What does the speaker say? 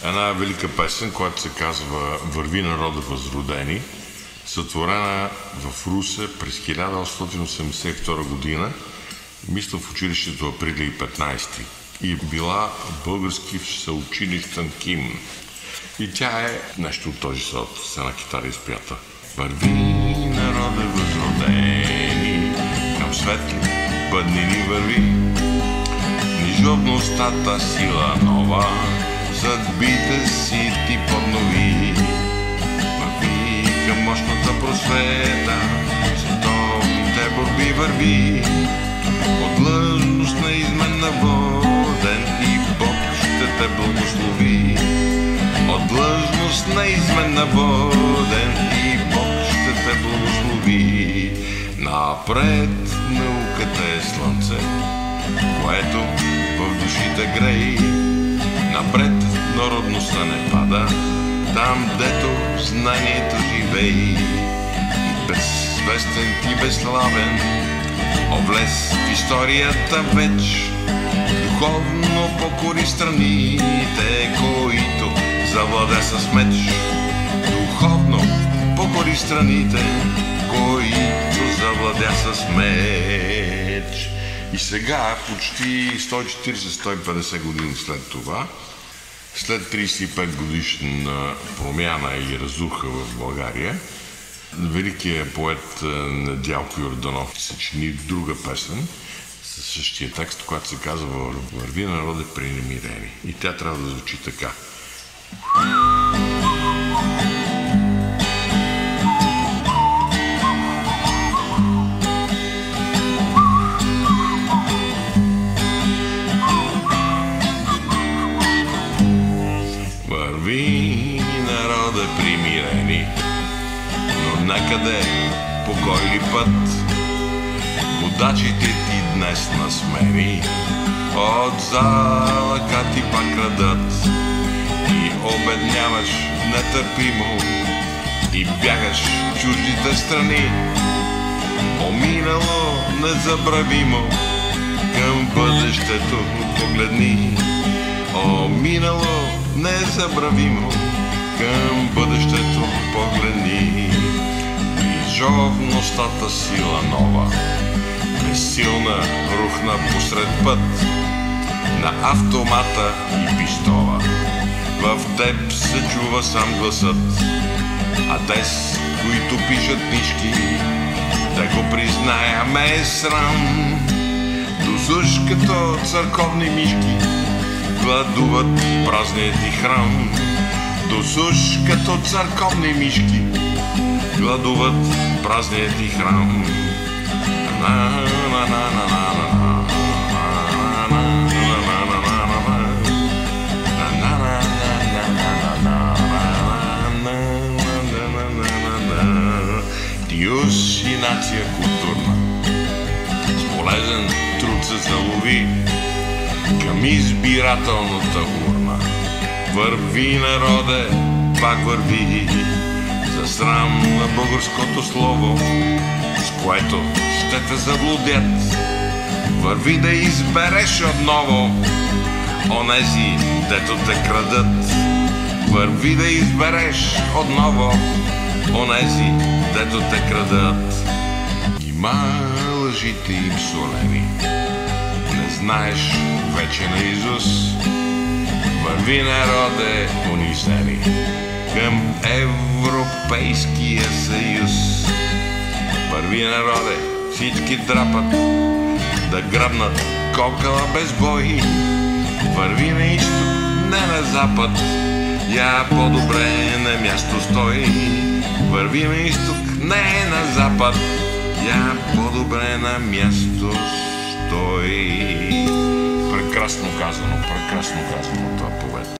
Една велика песен, която се казва "Върви народа възродени", сътворена в Русе през 1882 година, мисля в училището Априлий 15 и била български всеучилищен химн. И тя е нещо от този сорт, с една китара изпята. Върви народа възродени, към светли бъднини върви, книжовността сила нова, съдбите си ти поднови. Върви към мощната просвета, световните борби върви, от длъжност неизменна воден и Бог ще те благослови. От длъжност неизменна воден и Бог ще те благослови. Напред науката е слънце, което в душите грей. Напред народността не пада, там дето знанието живей. И беззвестен и безславен, облез в историята веч, духовно покори страните, които завладя с меч. Духовно покори страните, които завладя с меч. И сега, почти 140-150 години след това, след 35 годишна промяна и разруха в България, великият поет Недялко Йорданов съчини друга песен със същия текст, която се казва "Върви народе при немирени". И тя трябва да звучи така. Върви народе примирени, но накъде, по кой ли път? Водачите ти днес насмени, от залъка ти пак крадат. И обедняваш нетърпимо, и бягаш в чуждите страни. Поминало незабравимо, към бъдещето погледни. О, минало незабравимо, към бъдещето погледни. Книжовността сила нова, безсилна рухна посред път, на автомата и пистола. В теб се чува сам гласът, а тез, които пишат книжки, да го призная ме е срам. Досуш като църковни мишки, гладуват празният ти храм. Досуш като църковни мишки, гладуват празният ти храм. Тиус и нация културна, с полезен труд се залови към избирателната урна. Върви народе, пак върви, за срам на българското слово, с което ще те заблудят. Върви да избереш отново онези, дето те крадат. Върви да избереш отново онези, дето те крадат. Има лъжите им солени, не знаеш вече наизуст. Върви народе унизени към Европейския съюз. Върви народе, всички драпат да грабнат кокала без бой. Върви на изток, не на запад, я по-добре на място стой. Върви на изток, не на запад, я по-добре на място стой. Прекрасно казано това повед.